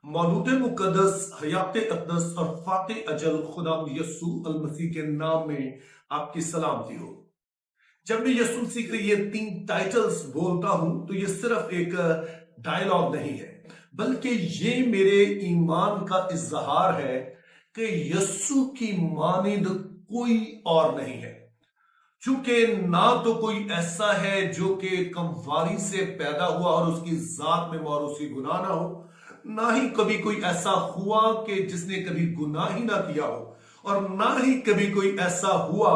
मौलूद मुकद्दस हयात अक़दस और फ़ाते अजल खुदाम यसू अल मसीह के नाम में आपकी सलामती हो। जब मैं यसू मसीह के ये 3 टाइटल्स बोलता हूं तो ये सिर्फ एक डायलॉग नहीं है, बल्कि ये मेरे ईमान का इजहार है कि यसू की मानिंद कोई और नहीं है। चूंकि ना तो कोई ऐसा है जो कि कमवारी से पैदा हुआ और उसकी जात में मौरूसी गुनाह ना हो, ना ही कभी कोई ऐसा हुआ कि जिसने कभी गुनाह ही ना किया हो, और ना ही कभी कोई ऐसा हुआ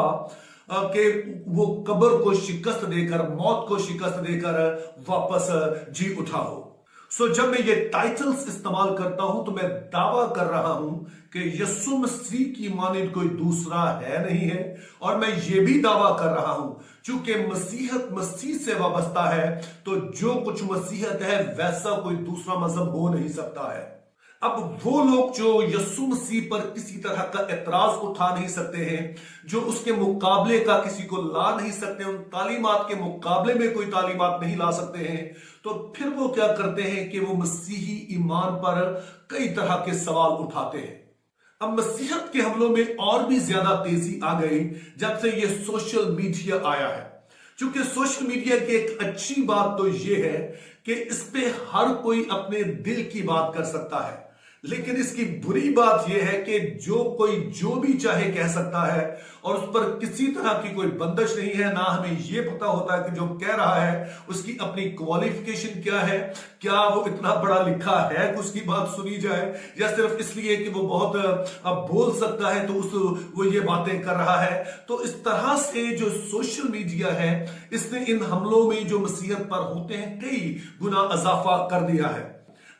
कि वो कब्र को शिकस्त देकर, मौत को शिकस्त देकर वापस जी उठा हो। जब मैं ये टाइटल्स इस्तेमाल करता हूं तो मैं दावा कर रहा हूं कि यीशु मसीह की मानिंद कोई दूसरा है नहीं है, और मैं ये भी दावा कर रहा हूं चूंकि मसीहत मसीह से वाबस्ता है, तो जो कुछ मसीहत है वैसा कोई दूसरा मजहब हो नहीं सकता है। अब वो लोग जो यीशु मसीह पर किसी तरह का एतराज उठा नहीं सकते हैं, जो उसके मुकाबले का किसी को ला नहीं सकते, उन तालीमात के मुकाबले में कोई तालीमात नहीं ला सकते हैं, तो फिर वो क्या करते हैं कि वो मसीही ईमान पर कई तरह के सवाल उठाते हैं। अब मसीहत के हमलों में और भी ज्यादा तेजी आ गई जब से ये सोशल मीडिया आया है। क्योंकि सोशल मीडिया की एक अच्छी बात तो ये है कि इस पे हर कोई अपने दिल की बात कर सकता है, लेकिन इसकी बुरी बात यह है कि जो कोई जो भी चाहे कह सकता है और उस पर किसी तरह की कोई बंदिश नहीं है। ना हमें यह पता होता है कि जो कह रहा है उसकी अपनी क्वालिफिकेशन क्या है, क्या वो इतना पढ़ा लिखा है कि उसकी बात सुनी जाए, या सिर्फ इसलिए कि वो बहुत बोल सकता है तो वो ये बातें कर रहा है। तो इस तरह से जो सोशल मीडिया है इसने इन हमलों में जो मसीहत पर होते हैं कई गुना इजाफा कर दिया है।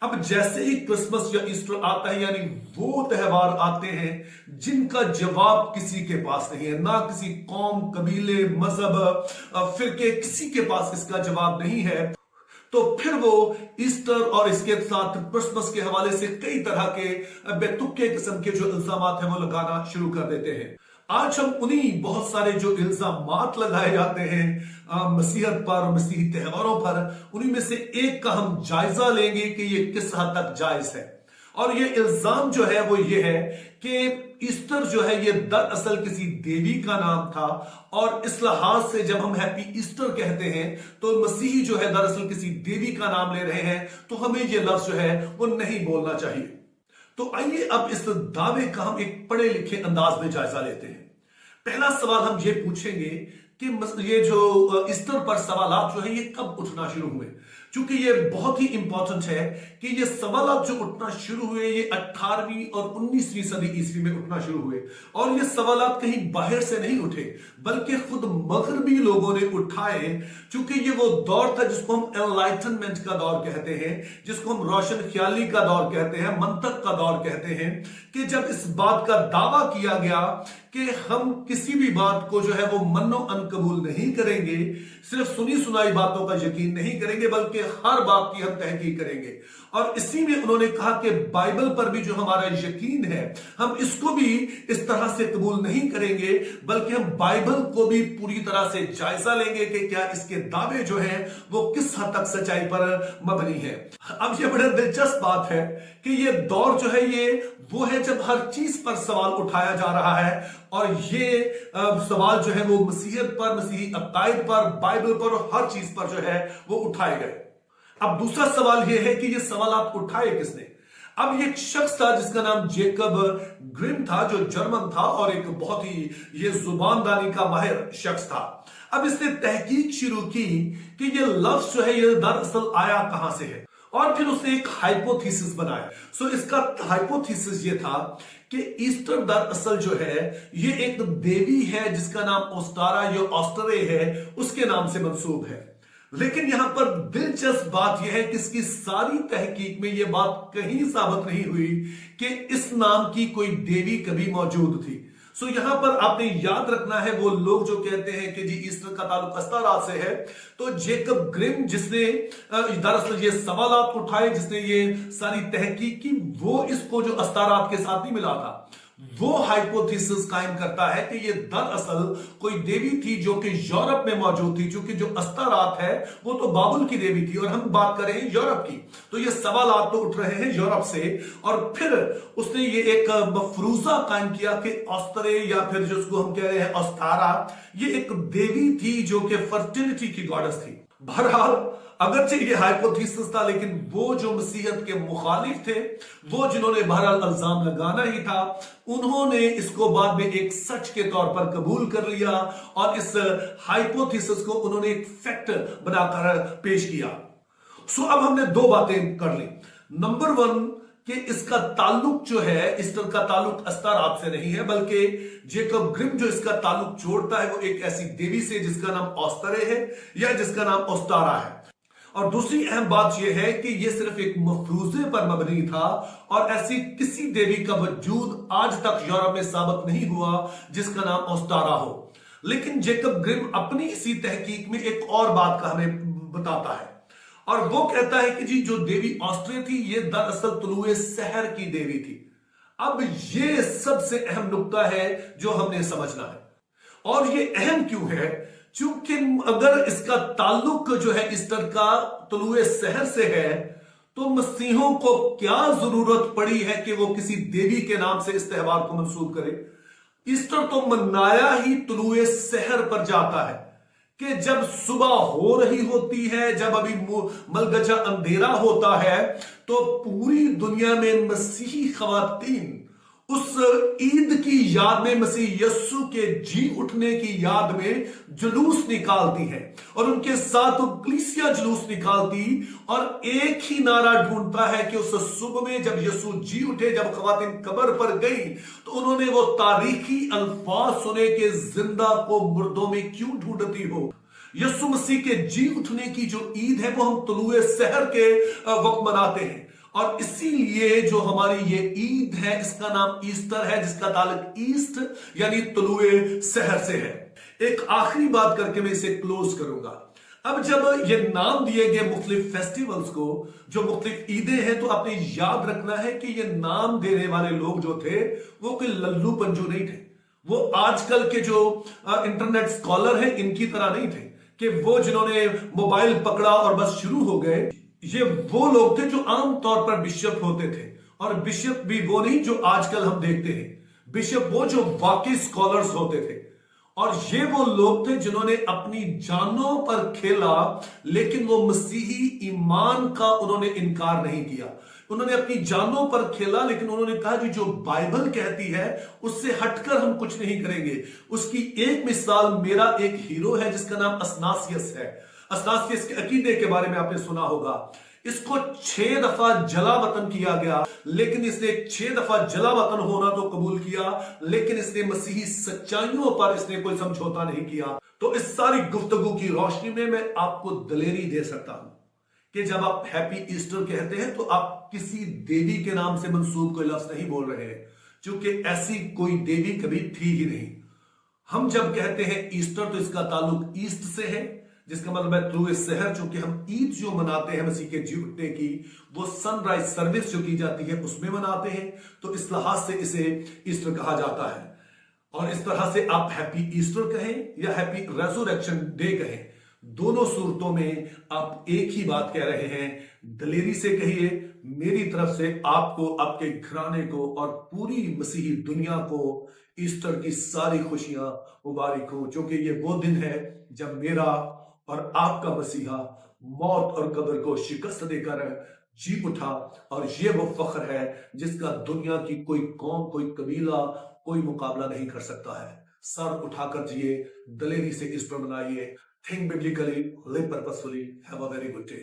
अब जैसे ही क्रिसमस या ईस्टर आता है, यानी वो त्योहार आते हैं जिनका जवाब किसी के पास नहीं है, ना किसी कौम, कबीले, मजहब, फिरके, किसी के पास इसका जवाब नहीं है, तो फिर वो ईस्टर और इसके साथ क्रिसमस के हवाले से कई तरह के बेतुके किस्म के जो इल्जामात हैं वो लगाना शुरू कर देते हैं। आज हम उन्हीं बहुत सारे जो इल्जामात लगाए जाते हैं मसीहत पर, मसीही त्योहारों पर, उन्हीं में से एक का हम जायजा लेंगे कि ये किस हद तक जायज है। और ये इल्जाम जो है वो ये है कि ईस्टर जो है ये दरअसल किसी देवी का नाम था, और इस लिहाज से जब हम हैप्पी ईस्टर कहते हैं तो मसीही जो है दरअसल किसी देवी का नाम ले रहे हैं, तो हमें ये लफ्ज जो है वो नहीं बोलना चाहिए। तो आइए अब इस दावे का हम एक पढ़े लिखे अंदाज में जायजा लेते हैं। पहला सवाल हम ये पूछेंगे कि ये जो ईस्टर पर सवालात जो है ये कब उठना शुरू हुए, क्योंकि ये बहुत ही इंपॉर्टेंट है कि ये सवालात जो उठना शुरू हुए ये 18वीं और 19वीं सदी ईस्वी में उठना शुरू हुए, और ये सवालात कहीं बाहर से नहीं उठे बल्कि खुद मगरबी लोगों ने उठाए। क्योंकि ये वो दौर था जिसको हम एनलाइटनमेंट का दौर कहते हैं, जिसको हम रोशन ख्याली का दौर कहते हैं, मंतक का दौर कहते हैं, कि जब इस बात का दावा किया गया कि हम किसी भी बात को जो है वो मन्नो अन कबूल नहीं करेंगे, सिर्फ सुनी सुनाई बातों का यकीन नहीं करेंगे, बल्कि हर बात की हम तहकीक करेंगे। और इसी में उन्होंने कहा कि बाइबल पर भी जो हमारा यकीन है हम इसको भी इस तरह से कबूल नहीं करेंगे, बल्कि हम बाइबल को भी पूरी तरह से जायजा लेंगे कि क्या इसके दावे जो हैं वो किस हद तक सच्चाई पर मबनी है। अब ये बड़ा दिलचस्प बात है कि ये दौर जो है ये वो है जब हर चीज पर सवाल उठाया जा रहा है, और ये सवाल जो है वो मसीहत पर, मसीही अकायद पर, बाइबल पर और हर चीज पर जो है वो उठाए गए। अब दूसरा सवाल ये है कि ये सवाल आप उठाए किसने। अब ये एक शख्स था जिसका नाम जेकब ग्रिम था, जो जर्मन था और एक बहुत ही ये जुबानदानी का माहिर शख्स था। अब इसने तहकीक शुरू की कि ये लफ्ज जो है ये दरअसल आया कहां से है, और फिर उसने एक हाइपोथेसिस बनाया। इसका हाइपोथेसिस ये था कि ईस्टर दरअसल जो है ये एक देवी है जिसका नाम ओस्टारा या ऑस्टरे है, उसके नाम से मंसूब है। लेकिन यहां पर दिलचस्प बात यह है कि इसकी सारी तहकीक में यह बात कहीं साबित नहीं हुई कि इस नाम की कोई देवी कभी मौजूद थी। यहां पर आपने याद रखना है वो लोग जो कहते हैं कि जी ईस्टर का ताल्लुक अस्तारात से है, तो जेकब ग्रिम जिसने दरअसल ये सवालात उठाए, जिसने ये सारी तहकीक की, वो इसको जो अस्तारात के साथ नहीं मिला था, वो हाइपोथेसिस कायम करता है कि ये दरअसल कोई देवी थी जो कि यूरोप में मौजूद थी, क्योंकि जो अस्तारात है वो तो बाबुल की देवी थी और हम बात कर रहे हैं यूरोप की। तो ये सवालात तो उठ रहे हैं यूरोप से। और फिर उसने ये एक मफरूजा कायम किया कि ऑस्टरे या फिर जिसको हम कह रहे हैं ऑस्तारा, ये एक देवी थी जो कि फर्टिलिटी की गॉडेस थी। बहरहाल अगरचे ये हाइपोथेसिस था, लेकिन वो जो मसीहत के मुखालिफ थे, वो जिन्होंने बहरहाल इल्जाम लगाना ही था, उन्होंने इसको बाद में एक सच के तौर पर कबूल कर लिया और इस हाइपोथेसिस को उन्होंने एक फैक्ट बनाकर पेश किया। सो अब हमने दो बातें कर ली। नंबर वन कि इसका ताल्लुक जो है, ईस्टर का ताल्लुक अस्तारात से नहीं है, बल्कि जेकब ग्रिम जो इसका ताल्लुक जोड़ता है वो एक ऐसी देवी से जिसका नाम ऑस्तरे है या जिसका नाम ओस्तारा है। और दूसरी अहम बात यह है कि यह सिर्फ एक मफरूजे पर मबनी था और ऐसी किसी देवी का वजूद आज तक यूरोप में साबित नहीं हुआ जिसका नाम ओस्तारा हो। लेकिन जेकब ग्रिम अपनी इसी तहकीक में एक और बात का हमें बताता है और वो कहता है कि जी जो देवी ऑस्ट्रे थी ये दरअसल तुलुए सहर की देवी थी। अब ये सबसे अहम नुक्ता है जो हमने समझना है। और ये अहम क्यों है? क्योंकि अगर इसका ताल्लुक जो है ईस्टर का तुलुए सहर से है, तो मसीहों को क्या जरूरत पड़ी है कि वो किसी देवी के नाम से इस त्योहार को मंसूब करे? ईस्टर तो मनाया ही तुलुए सहर पर जाता है कि जब सुबह हो रही होती है, जब अभी मलगजा अंधेरा होता है, तो पूरी दुनिया में मसीही खवातीन उस ईद की याद में, मसीह यस्सु के जी उठने की याद में जुलूस निकालती हैं और उनके साथ कलीसिया जुलूस निकालती और एक ही नारा ढूंढता है कि उस सुबह में जब यस्सु जी उठे, जब खवातीन कब्र पर गई, तो उन्होंने वो तारीखी अल्फाज सुने कि जिंदा को मुर्दों में क्यों ढूंढती हो। यस्सु मसीह के जी उठने की जो ईद है वो हम तुलुए सहर के वक्त मनाते हैं और इसीलिए जो हमारी ये ईद है इसका नाम ईस्टर है, जिसका ताल्लुक ईस्ट यानी तुलुए सहर से है। एक आखिरी बात करके मैं इसे क्लोज करूंगा। अब जब ये नाम दिए गए मुख्तलिफ फेस्टिवल्स को, जो मुख्तलिफ ईदें हैं, तो आपने याद रखना है कि ये नाम देने वाले लोग जो थे वो कोई लल्लू पंजू नहीं थे। वो आजकल के जो इंटरनेट स्कॉलर हैं इनकी तरह नहीं थे कि वो जिन्होंने मोबाइल पकड़ा और बस शुरू हो गए। ये वो लोग थे जो आम तौर पर बिशप होते थे, और बिशप भी वो नहीं जो आजकल हम देखते हैं। बिशप वो जो वाकई स्कॉलर्स होते थे, और ये वो लोग थे जिन्होंने अपनी जानों पर खेला, लेकिन वो मसीही ईमान का उन्होंने इनकार नहीं किया। उन्होंने अपनी जानों पर खेला, लेकिन उन्होंने कहा कि जो बाइबल कहती है उससे हटकर हम कुछ नहीं करेंगे। उसकी एक मिसाल मेरा एक हीरो है जिसका नाम असनासियस है। असनासियस के अकीदे के बारे में आपने सुना होगा। इसको 6 दफा जला वतन किया गया, लेकिन इसने 6 दफा जला वतन होना तो कबूल किया, लेकिन इसने मसीही सच्चाइयों पर इसने कोई समझौता नहीं किया। तो इस सारी गुफ्तगू की रोशनी में मैं आपको दलेरी दे सकता हूं कि जब आप हैप्पी ईस्टर कहते हैं तो आप किसी देवी के नाम से मंसूब कोई लफ्ज नहीं बोल रहे हैं, क्योंकि ऐसी कोई देवी कभी थी ही नहीं। हम जब कहते हैं ईस्टर तो इसका ताल्लुक ईस्ट से है, जिसका मतलब है तुलुए सहर। चूंकि हम ईद जो मनाते हैं मसीह के जी उठने की, वो सनराइज सर्विस जो की जाती है उसमें मनाते हैं, तो इस लिहाज से इसे ईस्टर कहा जाता है। और इस तरह से आप हैप्पी ईस्टर कहें या हैप्पी रेजरेक्शन डे कहें, दोनों सूरतों में आप एक ही बात कह रहे हैं। दलेरी से कहिए, मेरी तरफ से आपको, आपके घराने को और पूरी मसीही दुनिया को ईस्टर की सारी खुशियां मुबारक हो, क्योंकि ये वो दिन है जब मेरा और आपका मसीहा मौत और कब्र को शिकस्त देकर जी उठा। और ये वो फख्र है जिसका दुनिया की कोई कौम, कोई कबीला, कोई मुकाबला नहीं कर सकता है। सर उठाकर जिए, दलेरी से Easter मनाइए। Think biblically, live purposefully. Have a very good day.